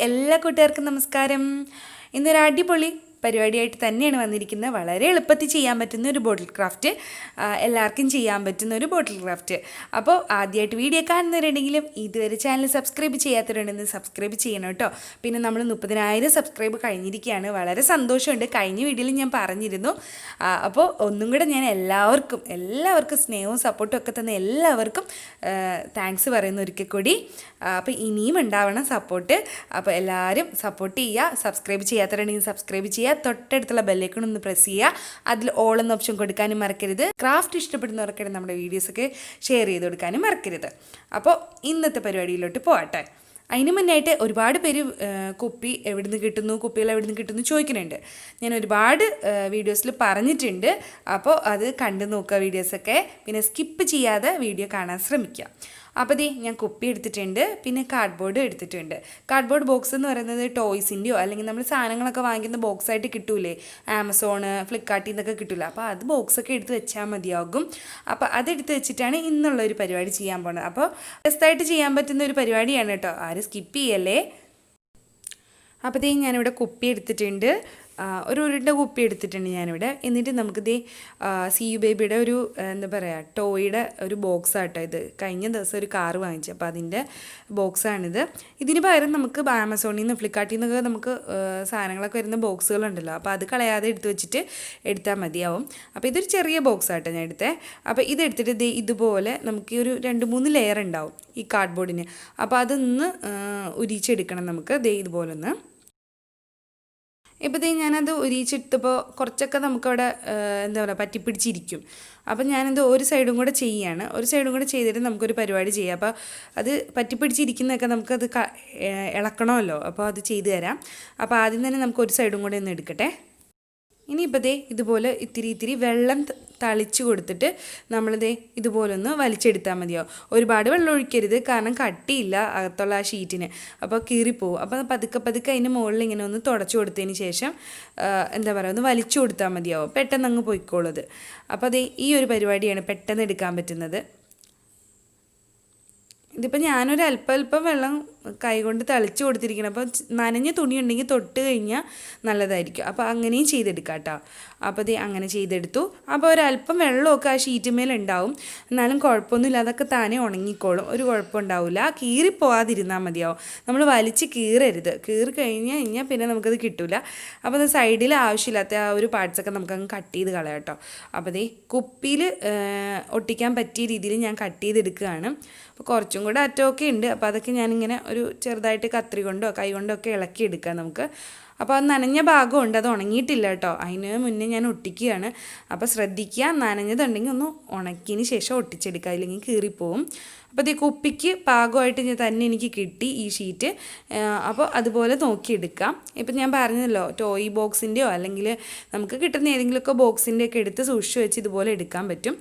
എല്ലാ കൂട്ടുകാർക്കും നമസ്കാരം. ഇന്നൊരു അടിപൊളി പരിപാടിയായിട്ട് തന്നെയാണ് വന്നിരിക്കുന്നത്. വളരെ എളുപ്പത്തിൽ ചെയ്യാൻ പറ്റുന്ന ഒരു ബോട്ടിൽ ക്രാഫ്റ്റ്, എല്ലാവർക്കും ചെയ്യാൻ പറ്റുന്ന ഒരു ബോട്ടിൽ ക്രാഫ്റ്റ്. അപ്പോൾ ആദ്യമായിട്ട് വീഡിയോ കാണുന്നവരുണ്ടെങ്കിലും ഇതുവരെ ചാനൽ സബ്സ്ക്രൈബ് ചെയ്യാത്തവരുണ്ടെങ്കിൽ സബ്സ്ക്രൈബ് ചെയ്യണം കേട്ടോ. പിന്നെ നമ്മൾ 30,000 സബ്സ്ക്രൈബ് കഴിഞ്ഞിരിക്കുകയാണ്. വളരെ സന്തോഷമുണ്ട്. കഴിഞ്ഞ വീഡിയോയിൽ ഞാൻ പറഞ്ഞിരുന്നു. അപ്പോൾ ഒന്നും കൂടെ ഞാൻ എല്ലാവർക്കും സ്നേഹവും സപ്പോർട്ടും ഒക്കെ തന്ന എല്ലാവർക്കും താങ്ക്സ് പറയുന്ന ഒരിക്കൽ കൂടി. അപ്പോൾ ഇനിയും ഉണ്ടാവണം സപ്പോർട്ട്. അപ്പോൾ എല്ലാവരും സപ്പോർട്ട് ചെയ്യുക. സബ്സ്ക്രൈബ് ചെയ്യാത്തവരുണ്ടെങ്കിൽ സബ്സ്ക്രൈബ് ചെയ്യുക. തൊട്ടടുത്തുള്ള ബെല്ലൈക്കൺ ഒന്ന് പ്രസ് ചെയ്യുക. അതിൽ ഓൾ എന്ന ഓപ്ഷൻ കൊടുക്കാനും മറക്കരുത്. ക്രാഫ്റ്റ് ഇഷ്ടപ്പെടുന്നവർക്കാണ് നമ്മുടെ വീഡിയോസൊക്കെ ഷെയർ ചെയ്ത് കൊടുക്കാനും മറക്കരുത്. അപ്പോൾ ഇന്നത്തെ പരിപാടിയിലോട്ട് പോകട്ടെ. അതിന് മുന്നായിട്ട് ഒരുപാട് പേര് കുപ്പികൾ എവിടെ നിന്ന് കിട്ടുന്നു ചോദിക്കുന്നുണ്ട്. ഞാൻ ഒരുപാട് വീഡിയോസിൽ പറഞ്ഞിട്ടുണ്ട്. അപ്പോൾ അത് കണ്ടു നോക്കുക വീഡിയോസൊക്കെ. പിന്നെ സ്കിപ്പ് ചെയ്യാതെ വീഡിയോ കാണാൻ ശ്രമിക്കുക. അപ്പോൾ ഞാൻ കുപ്പി എടുത്തിട്ടുണ്ട്. പിന്നെ കാർഡ്ബോർഡ് എടുത്തിട്ടുണ്ട്. കാർഡ്ബോർഡ് ബോക്സ് എന്ന് പറയുന്നത് ടോയ്സിൻ്റെയോ അല്ലെങ്കിൽ നമ്മൾ സാധനങ്ങളൊക്കെ വാങ്ങിക്കുന്ന ബോക്സായിട്ട് കിട്ടൂലേ, ആമസോണ് ഫ്ലിപ്കാർട്ടിൽ നിന്നൊക്കെ കിട്ടില്ല. അപ്പോൾ അത് ബോക്സൊക്കെ എടുത്ത് വെച്ചാൽ മതിയാകും. അപ്പോൾ അതെടുത്ത് വെച്ചിട്ടാണ് ഇന്നുള്ളൊരു പരിപാടി ചെയ്യാൻ പോകുന്നത്. അപ്പോൾ ബെസ്റ്റായിട്ട് ചെയ്യാൻ പറ്റുന്ന ഒരു പരിപാടിയാണ് കേട്ടോ. ആരും സ്കിപ്പ് ചെയ്യല്ലേ. അപ്പോൾ ഞാനിവിടെ കുപ്പി എടുത്തിട്ടുണ്ട്. ഒരു ഉരുണ്ട കുപ്പി എടുത്തിട്ടുണ്ട് ഞാനിവിടെ. എന്നിട്ട് നമുക്കിത് സി യു ബേബിയുടെ ഒരു എന്താ പറയുക ടോയുടെ ഒരു ബോക്സാട്ടോ ഇത്. കഴിഞ്ഞ ദിവസം ഒരു കാറ് വാങ്ങിച്ചു. അപ്പോൾ അതിൻ്റെ ബോക്സാണിത്. ഇതിന് പകരം നമുക്ക് ആമസോണിൽ നിന്ന് ഫ്ലിപ്കാർട്ടിൽ നിന്നൊക്കെ നമുക്ക് സാധനങ്ങളൊക്കെ വരുന്ന ബോക്സുകളുണ്ടല്ലോ. അപ്പോൾ അത് കളയാതെ എടുത്ത് വെച്ചിട്ട് എടുത്താൽ മതിയാവും. അപ്പോൾ ഇതൊരു ചെറിയ ബോക്സാട്ടോ ഞാൻ എടുത്തത്. അപ്പോൾ ഇതെടുത്തിട്ട് ഇതുപോലെ നമുക്ക് ഒരു 2-3 ലെയർ ഉണ്ടാവും ഈ കാർഡ്ബോർഡിന്. അപ്പോൾ അതൊന്ന് ഉരിച്ചെടുക്കണം നമുക്ക്. ഇതുപോലെ ഒന്ന്. ഇപ്പോൾ ഞാനത് ഉരിച്ചെടുത്തപ്പോൾ കുറച്ചൊക്കെ നമുക്കവിടെ എന്താ പറയുക പറ്റിപ്പിടിച്ചിരിക്കും. അപ്പം ഞാനെന്തോ ഒരു സൈഡും കൂടെ ചെയ്യുകയാണ്. ഒരു സൈഡും കൂടെ ചെയ്തിട്ട് നമുക്കൊരു പരിപാടി ചെയ്യാം. അപ്പോൾ അത് പറ്റിപ്പിടിച്ചിരിക്കുന്നതൊക്കെ നമുക്കത് ഇളക്കണമല്ലോ. അപ്പോൾ അത് ചെയ്തു തരാം. അപ്പോൾ ആദ്യം തന്നെ നമുക്ക് ഒരു സൈഡും കൂടെ ഒന്ന് എടുക്കട്ടെ. ഇനിയിപ്പോൾ ഇതുപോലെ ഇത്തിരി വെള്ളം തളിച്ച് കൊടുത്തിട്ട് ഇതുപോലെ ഒന്ന് വലിച്ചെടുത്താൽ മതിയാവും. ഒരുപാട് വെള്ളം ഒഴിക്കരുത്, കാരണം കട്ടിയില്ല അകത്തുള്ള ആ ഷീറ്റിന്. അപ്പോൾ കീറിപ്പോവും. അപ്പോൾ പതുക്കെ അതിന് മുകളിൽ ഇങ്ങനെ ഒന്ന് തുടച്ചു കൊടുത്തതിന് ശേഷം എന്താ പറയുക ഒന്ന് വലിച്ചു കൊടുത്താൽ മതിയാവും. പെട്ടെന്ന് അങ്ങ് പോയിക്കോളത്. അപ്പോൾ ഈ ഒരു പരിപാടിയാണ് പെട്ടെന്ന് എടുക്കാൻ പറ്റുന്നത്. ഇതിപ്പോൾ ഞാനൊരു അല്പം വെള്ളം കൈകൊണ്ട് തളിച്ച് കൊടുത്തിരിക്കണം. അപ്പോൾ നനഞ്ഞ തുണി ഉണ്ടെങ്കിൽ തൊട്ട് കഴിഞ്ഞാൽ നല്ലതായിരിക്കും. അപ്പോൾ അങ്ങനെയും ചെയ്തെടുക്കാം കേട്ടോ. അപ്പോൾ അങ്ങനെ ചെയ്തെടുത്തു. അപ്പോൾ ഒരല്പം വെള്ളമൊക്കെ ആ ഷീറ്റുമേലുണ്ടാവും. എന്നാലും കുഴപ്പമൊന്നുമില്ല, അതൊക്കെ താനേ ഉണങ്ങിക്കോളും. ഒരു കുഴപ്പമുണ്ടാവില്ല. കീറിപ്പോവാതിരുന്നാൽ മതിയാവും. നമ്മൾ വലിച്ച് കീറരുത്. കീറി കഴിഞ്ഞാൽ പിന്നെ നമുക്കത് കിട്ടില്ല. അപ്പോൾ അത് സൈഡിൽ ആവശ്യമില്ലാത്ത ആ ഒരു പാർട്സൊക്കെ നമുക്കങ്ങ് കട്ട് ചെയ്ത് കളയാം കേട്ടോ. അപ്പോൾ കുപ്പിയിൽ ഒട്ടിക്കാൻ പറ്റിയ രീതിയിൽ ഞാൻ കട്ട് ചെയ്തെടുക്കുകയാണ്. അപ്പോൾ കുറച്ചും കൂടെ അറ്റമൊക്കെ ഉണ്ട്. അപ്പോൾ അതൊക്കെ ഞാനിങ്ങനെ ഒരു ചെറുതായിട്ട് കത്രി കൊണ്ടോ കൈ കൊണ്ടോ ഒക്കെ ഇളക്കിയെടുക്കാം നമുക്ക്. അപ്പോൾ അത് നനഞ്ഞ ഭാഗമുണ്ട്, അത് ഉണങ്ങിയിട്ടില്ല കേട്ടോ. അതിന് മുന്നേ ഞാൻ ഒട്ടിക്കുകയാണ്. അപ്പോൾ ശ്രദ്ധിക്കുക, നനഞ്ഞതുണ്ടെങ്കിൽ ഒന്ന് ഉണക്കിയതിന് ശേഷം ഒട്ടിച്ചെടുക്കുക, അല്ലെങ്കിൽ കീറിപ്പോവും. അപ്പോൾ കുപ്പിക്ക് പാകമായിട്ട് തന്നെ എനിക്ക് കിട്ടി ഈ ഷീറ്റ്. അപ്പോൾ അതുപോലെ നോക്കിയെടുക്കാം. ഇപ്പം ഞാൻ പറഞ്ഞല്ലോ, ടോയ് ബോക്സിൻ്റെയോ അല്ലെങ്കിൽ നമുക്ക് കിട്ടുന്ന ഏതെങ്കിലുമൊക്കെ ബോക്സിൻ്റെയൊക്കെ എടുത്ത് സൂക്ഷിച്ച് വെച്ച് ഇതുപോലെ എടുക്കാൻ പറ്റും.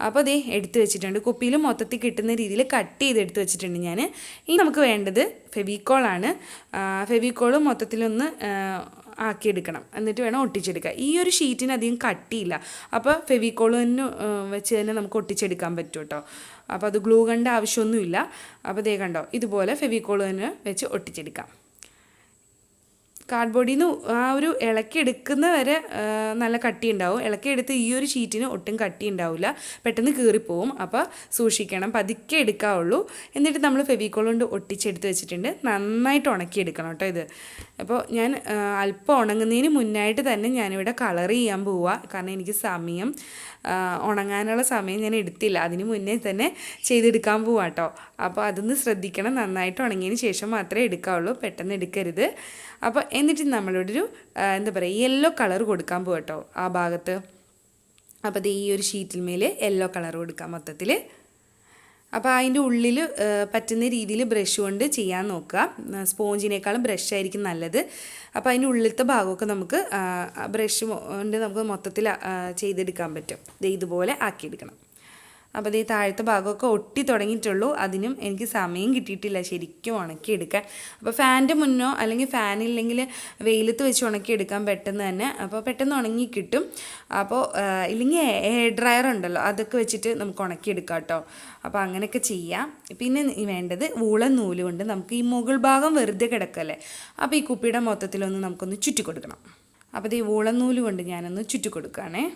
അപ്പോൾ എടുത്ത് വെച്ചിട്ടുണ്ട്. കുപ്പിയിൽ മൊത്തത്തിൽ കിട്ടുന്ന രീതിയിൽ കട്ട് ചെയ്തെടുത്ത് വെച്ചിട്ടുണ്ട് ഞാൻ. ഇനി നമുക്ക് വേണ്ടത് ഫെവിക്കോളാണ്. ഫെവിക്കോൾ മൊത്തത്തിലൊന്ന് ആക്കിയെടുക്കണം. എന്നിട്ട് വേണം ഒട്ടിച്ചെടുക്കുക. ഈ ഒരു ഷീറ്റിന് അധികം കട്ടിയില്ല. അപ്പോൾ ഫെവിക്കോളിന് വെച്ച് തന്നെ നമുക്ക് ഒട്ടിച്ചെടുക്കാൻ പറ്റും കേട്ടോ. അപ്പോൾ അത് ഗ്ലൂ ഗണ്ണിൻ്റെ ആവശ്യമൊന്നുമില്ല. അപ്പോൾ കണ്ടോ, ഇതുപോലെ ഫെവിക്കോളിന് വെച്ച് ഒട്ടിച്ചെടുക്കാം. കാർഡ്ബോർഡിൽ നിന്ന് ആ ഒരു ഇളക്കിയെടുക്കുന്ന വരെ നല്ല കട്ടി ഉണ്ടാവും. ഇളക്കിയെടുത്ത് ഈ ഒരു ഷീറ്റിന് ഒട്ടും കട്ടി ഉണ്ടാവില്ല, പെട്ടെന്ന് കീറിപ്പോവും. അപ്പോൾ സൂക്ഷിക്കണം, പതുക്കെ എടുക്കാവുള്ളൂ. എന്നിട്ട് നമ്മൾ ഫെവിക്കോൾ കൊണ്ട് ഒട്ടിച്ചെടുത്ത് വെച്ചിട്ടുണ്ട്. നന്നായിട്ട് ഉണക്കിയെടുക്കണം കേട്ടോ ഇത്. അപ്പോൾ ഞാൻ അല്പം ഉണങ്ങുന്നതിന് മുന്നായിട്ട് തന്നെ ഞാനിവിടെ കളർ ചെയ്യാൻ പോവുക. കാരണം എനിക്ക് ഉണങ്ങാനുള്ള സമയം ഞാൻ എടുത്തില്ല. അതിന് മുന്നേ തന്നെ ചെയ്തെടുക്കാൻ പോവാം കേട്ടോ. അപ്പോൾ അതൊന്ന് ശ്രദ്ധിക്കണം. നന്നായിട്ട് ഉണങ്ങിയതിന് ശേഷം മാത്രമേ എടുക്കാവുള്ളൂ, പെട്ടെന്ന് എടുക്കരുത്. അപ്പോൾ എന്നിട്ട് നമ്മളിവിടെ ഒരു എന്താ പറയുക യെല്ലോ കളർ കൊടുക്കാൻ പോവാം കേട്ടോ ആ ഭാഗത്ത്. അപ്പോൾ ഈ ഒരു ഷീറ്റിൽ മേൽ യെല്ലോ കളർ കൊടുക്കാം മൊത്തത്തിൽ. അപ്പോൾ അതിൻ്റെ ഉള്ളിൽ പറ്റുന്ന രീതിയിൽ ബ്രഷ് കൊണ്ട് ചെയ്യാൻ നോക്കുക. സ്പോഞ്ചിനേക്കാളും ബ്രഷായിരിക്കും നല്ലത്. അപ്പോൾ അതിൻ്റെ ഉള്ളിലത്തെ ഭാഗമൊക്കെ നമുക്ക് ബ്രഷ് കൊണ്ട് നമുക്ക് മൊത്തത്തിൽ ചെയ്തെടുക്കാൻ പറ്റും. ഇതുപോലെ ആക്കിയെടുക്കണം. അപ്പോൾ ഈ താഴത്തെ ഭാഗമൊക്കെ ഒട്ടി തുടങ്ങിയിട്ടുള്ളൂ. അതിനും എനിക്ക് സമയം കിട്ടിയിട്ടില്ല ശരിക്കും ഉണക്കിയെടുക്കാൻ. അപ്പോൾ ഫാനിൻ്റെ മുന്നോ അല്ലെങ്കിൽ ഫാനില്ലെങ്കിൽ വെയിലത്ത് വെച്ച് ഉണക്കിയെടുക്കാൻ പെട്ടെന്ന് തന്നെ, അപ്പോൾ പെട്ടെന്ന് ഉണങ്ങി കിട്ടും. അപ്പോൾ ഇല്ലെങ്കിൽ ഹെയർ ഡ്രയർ ഉണ്ടല്ലോ, അതൊക്കെ വെച്ചിട്ട് നമുക്ക് ഉണക്കിയെടുക്കാം കേട്ടോ. അപ്പോൾ അങ്ങനെയൊക്കെ ചെയ്യാം. പിന്നെ വേണ്ടത് വൂളൻ നൂല് കൊണ്ട് നമുക്ക് ഈ മുകൾ ഭാഗം വെറുതെ കിടക്കല്ലേ, അപ്പോൾ ഈ കുപ്പിയുടെ മൊത്തത്തിലൊന്ന് നമുക്കൊന്ന് ചുറ്റി കൊടുക്കണം. അപ്പോൾ ഈ വൂളൻ നൂല് കൊണ്ട് ഞാനൊന്ന് ചുറ്റി കൊടുക്കുകയാണേ.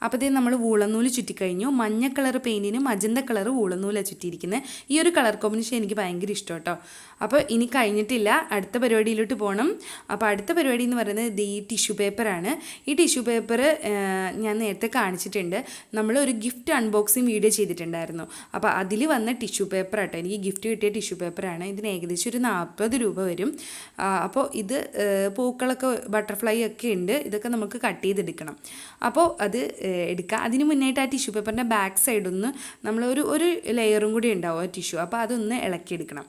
അപ്പോൾ ഇത് നമ്മൾ വൂളനൂല് ചുറ്റിക്കഴിഞ്ഞു. മഞ്ഞ കളർ പെയിൻറ്റിന് മജന്ത കളർ വൂളനൂലാണ് ചുറ്റിയിരിക്കുന്നത്. ഈ ഒരു കളർ കോമ്പിനേഷൻ എനിക്ക് ഭയങ്കര ഇഷ്ടം കേട്ടോ. അപ്പോൾ ഇനി കഴിഞ്ഞിട്ടില്ല, അടുത്ത പരിപാടിയിലോട്ട് പോകണം. അപ്പോൾ അടുത്ത പരിപാടി എന്ന് പറയുന്നത് ഈ ടിഷ്യൂ പേപ്പറാണ്. ഈ ടിഷ്യൂ പേപ്പർ ഞാൻ നേരത്തെ കാണിച്ചിട്ടുണ്ട്. നമ്മൾ ഒരു ഗിഫ്റ്റ് അൺബോക്സിങ് വീഡിയോ ചെയ്തിട്ടുണ്ടായിരുന്നു. അപ്പോൾ അതിൽ വന്ന ടിഷ്യൂ പേപ്പർ കേട്ടോ, എനിക്ക് ഗിഫ്റ്റ് കിട്ടിയ ടിഷ്യൂ പേപ്പറാണ്. ഇതിന് ഏകദേശം ഒരു 40 രൂപ വരും. അപ്പോൾ ഇത് പൂക്കളൊക്കെ ബട്ടർഫ്ലൈ ഒക്കെ ഉണ്ട്, ഇതൊക്കെ നമുക്ക് കട്ട് ചെയ്തെടുക്കണം. അപ്പോൾ അത് എടുക്കുക. അതിന് മുന്നായിട്ട് ആ ടിഷ്യൂ പേപ്പറിൻ്റെ ബാക്ക് സൈഡൊന്ന് നമ്മൾ ഒരു ലെയറും കൂടി ഉണ്ടാവും ആ ടിഷ്യൂ, അപ്പോൾ അതൊന്ന് ഇളക്കിയെടുക്കണം.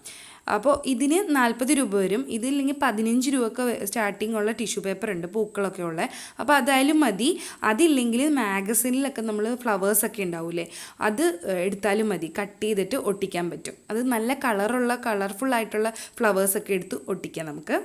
അപ്പോൾ ഇതിന് 40 രൂപ വരും. ഇതില്ലെങ്കിൽ 15 രൂപയൊക്കെ സ്റ്റാർട്ടിംഗ് ഉള്ള ടിഷ്യൂ പേപ്പർ ഉണ്ട്, പൂക്കളൊക്കെ ഉള്ളത്. അപ്പോൾ അതായാലും മതി. അതില്ലെങ്കിൽ മാഗസിനിലൊക്കെ നമ്മൾ ഫ്ലവേഴ്സൊക്കെ ഉണ്ടാവില്ലേ, അത് എടുത്താലും മതി. കട്ട് ചെയ്തിട്ട് ഒട്ടിക്കാൻ പറ്റും. അത് നല്ല കളർഫുള്ളായിട്ടുള്ള ഫ്ലവേഴ്സൊക്കെ എടുത്ത് ഒട്ടിക്കാം നമുക്ക്.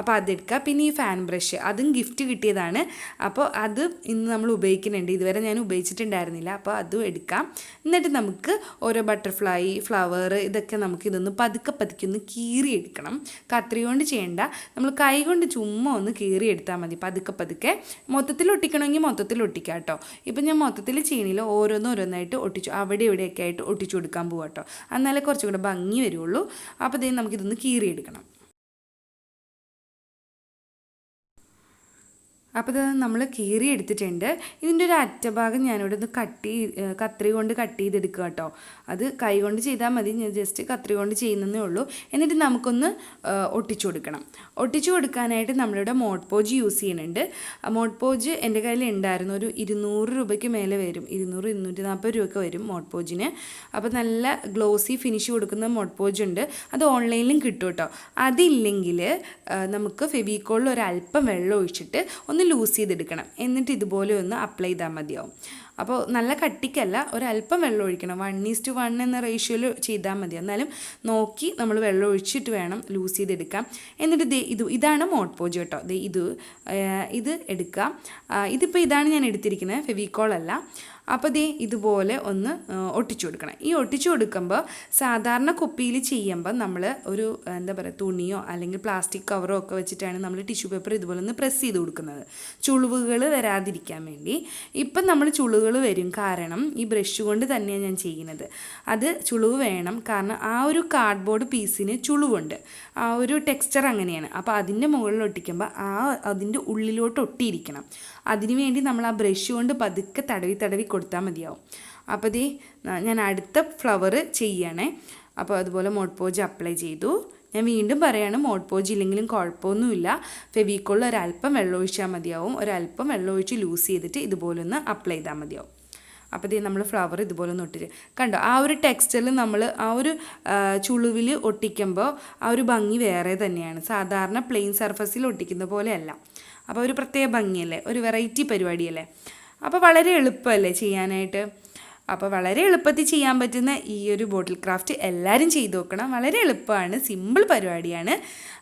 അപ്പോൾ അതെടുക്കുക. പിന്നെ ഈ ഫാൻ ബ്രഷ്, അതും ഗിഫ്റ്റ് കിട്ടിയതാണ്. അപ്പോൾ അത് ഇന്ന് നമ്മൾ ഉപയോഗിക്കുന്നുണ്ട്, ഇതുവരെ ഞാൻ ഉപയോഗിച്ചിട്ടുണ്ടായിരുന്നില്ല. അപ്പോൾ അതും എടുക്കാം. എന്നിട്ട് നമുക്ക് ഓരോ ബട്ടർഫ്ലൈ, ഫ്ലവർ, ഇതൊക്കെ നമുക്ക് ഇതൊന്ന് പതുക്കെ ഒന്ന് കീറിയെടുക്കണം. കത്രി കൊണ്ട് ചെയ്യേണ്ട, നമ്മൾ കൈ കൊണ്ട് ചുമ്മാ ഒന്ന് കീറിയെടുത്താൽ മതി. പതുക്കെ മൊത്തത്തിൽ ഒട്ടിക്കണമെങ്കിൽ മൊത്തത്തിൽ ഒട്ടിക്കാം കേട്ടോ. ഇപ്പം ഞാൻ മൊത്തത്തിൽ ചെയ്യണില്ല, ഓരോന്നായിട്ട് ഒട്ടിച്ചു അവിടെ ഇവിടെയൊക്കെ ആയിട്ട് ഒട്ടിച്ചു കൊടുക്കാൻ പോവാം കേട്ടോ. എന്നാലേ കുറച്ചും കൂടെ ഭംഗി വരുള്ളൂ. അപ്പോൾ ഇതേ നമുക്കിതൊന്ന് കീറിയെടുക്കണം. അപ്പോൾ ഇത് നമ്മൾ കീറി എടുത്തിട്ടുണ്ട്. ഇതിൻ്റെ ഒരു അറ്റഭാഗം ഞാനിവിടെ ഒന്ന് കത്രി കൊണ്ട് കട്ട് ചെയ്തെടുക്കുക കേട്ടോ. അത് കൈ കൊണ്ട് ചെയ്താൽ മതി, ഞാൻ ജസ്റ്റ് കത്രി കൊണ്ട് ചെയ്യുന്നതേ ഉള്ളൂ. എന്നിട്ട് നമുക്കൊന്ന് ഒട്ടിച്ചു കൊടുക്കണം. ഒട്ടിച്ചു കൊടുക്കാനായിട്ട് നമ്മളിവിടെ മോഡ് പോജ് യൂസ് ചെയ്യുന്നുണ്ട്. മോഡ് പോജ് എൻ്റെ കയ്യിൽ ഉണ്ടായിരുന്നു, ഒരു 200 രൂപയ്ക്ക് മേലെ വരും, 200-240 രൂപയ്ക്ക് വരും മോഡ് പോജിന്. അപ്പോൾ നല്ല ഗ്ലോസി ഫിനിഷ് കൊടുക്കുന്ന മോഡ് പോജ് ഉണ്ട്, അത് ഓൺലൈനിലും കിട്ടും കേട്ടോ. അതില്ലെങ്കിൽ നമുക്ക് ഫെവിക്കോളിൽ ഒരല്പം വെള്ളം ഒഴിച്ചിട്ട് ഒന്ന് ലൂസ് ചെയ്തെടുക്കണം. എന്നിട്ട് ഇതുപോലെ ഒന്ന് അപ്ലൈ ചെയ്താൽ മതിയാവും. അപ്പോൾ നല്ല കട്ടിക്കല്ല, ഒരല്പം വെള്ളം ഒഴിക്കണം. 1:1 എന്ന റേഷ്യോയിൽ ചെയ്താൽ മതി. എന്നാലും നോക്കി നമ്മൾ വെള്ളം ഒഴിച്ചിട്ട് വേണം ലൂസ് ചെയ്തെടുക്കാം. എന്നിട്ട് ഇതാണ് മോഡ് പോജ് കേട്ടോ. ഇത് എടുക്കുക. ഇതിപ്പോൾ ഇതാണ് ഞാൻ എടുത്തിരിക്കുന്നത്, ഫെവിക്കോളല്ല. അപ്പോൾ ഇതുപോലെ ഒന്ന് ഒട്ടിച്ചു കൊടുക്കണം. ഈ ഒട്ടിച്ചു കൊടുക്കുമ്പോൾ സാധാരണ കുപ്പിയിൽ ചെയ്യുമ്പോൾ നമ്മൾ ഒരു തുണിയോ അല്ലെങ്കിൽ പ്ലാസ്റ്റിക് കവറോ ഒക്കെ വെച്ചിട്ടാണ് നമ്മൾ ടിഷ്യൂ പേപ്പർ ഇതുപോലെ ഒന്ന് പ്രസ് ചെയ്ത് കൊടുക്കുന്നത്, ചുളിവുകൾ വരാതിരിക്കാൻ വേണ്ടി. ഇപ്പം നമ്മൾ ചുളിവുകൾ വരും, കാരണം ഈ ബ്രഷ് കൊണ്ട് തന്നെയാണ് ഞാൻ ചെയ്യുന്നത്. അത് ചുളിവ് വേണം, കാരണം ആ ഒരു കാർഡ്ബോർഡ് പീസിന് ചുളിവുണ്ട്, ആ ഒരു ടെക്സ്ചർ അങ്ങനെയാണ്. അപ്പോൾ അതിൻ്റെ മുകളിൽ ഒട്ടിക്കുമ്പോൾ അതിൻ്റെ ഉള്ളിലോട്ട് ഒട്ടിയിരിക്കണം. അതിനുവേണ്ടി നമ്മൾ ആ ബ്രഷ് കൊണ്ട് പതുക്കെ തടവി കൊടുത്താൽ മതിയാവും. അപ്പോൾ ഞാൻ അടുത്ത ഫ്ലവർ ചെയ്യണേ. അപ്പോൾ അതുപോലെ മോഡ് പോജ് അപ്ലൈ ചെയ്തു. ഞാൻ വീണ്ടും പറയാണ്, മോഡ് പോജ് ഇല്ലെങ്കിലും കുഴപ്പമൊന്നുമില്ല. ഫെവിക്കോളിൽ ഒരല്പം വെള്ളം ഒഴിച്ചാൽ മതിയാവും. ഒരല്പം വെള്ളം ഒഴിച്ച് ലൂസ് ചെയ്തിട്ട് ഇതുപോലെ ഒന്ന് അപ്ലൈ ചെയ്താൽ മതിയാവും. അപ്പോൾ നമ്മൾ ഫ്ലവർ ഇതുപോലെ ഒന്ന് ഒട്ടിച്ച് കണ്ടോ. ആ ഒരു ടെക്സ്ചറിൽ നമ്മൾ ആ ഒരു ചുളിവിൽ ഒട്ടിക്കുമ്പോൾ ആ ഒരു ഭംഗി വേറെ തന്നെയാണ്, സാധാരണ പ്ലെയിൻ സർഫസിൽ ഒട്ടിക്കുന്ന പോലെയല്ല. അപ്പോൾ ഒരു പ്രത്യേക ഭംഗിയല്ലേ, ഒരു വെറൈറ്റി പരിപാടിയല്ലേ. അപ്പോൾ വളരെ എളുപ്പമല്ലേ ചെയ്യാനായിട്ട്. അപ്പോൾ വളരെ എളുപ്പത്തിൽ ചെയ്യാൻ പറ്റുന്ന ഈ ഒരു ബോട്ടിൽ ക്രാഫ്റ്റ് എല്ലാവരും ചെയ്തു നോക്കണം. വളരെ എളുപ്പമാണ്, സിമ്പിൾ പരിപാടിയാണ്.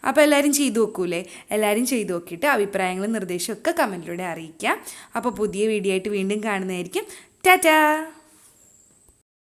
അപ്പോൾ എല്ലാവരും ചെയ്തു നോക്കൂലേ? എല്ലാവരും ചെയ്തു നോക്കിയിട്ട് അഭിപ്രായങ്ങളും നിർദ്ദേശമൊക്കെ കമൻറ്റിലൂടെ അറിയിക്കാം. അപ്പോൾ പുതിയ വീഡിയോ ആയിട്ട് വീണ്ടും കാണുന്നതായിരിക്കും. ടാറ്റാ.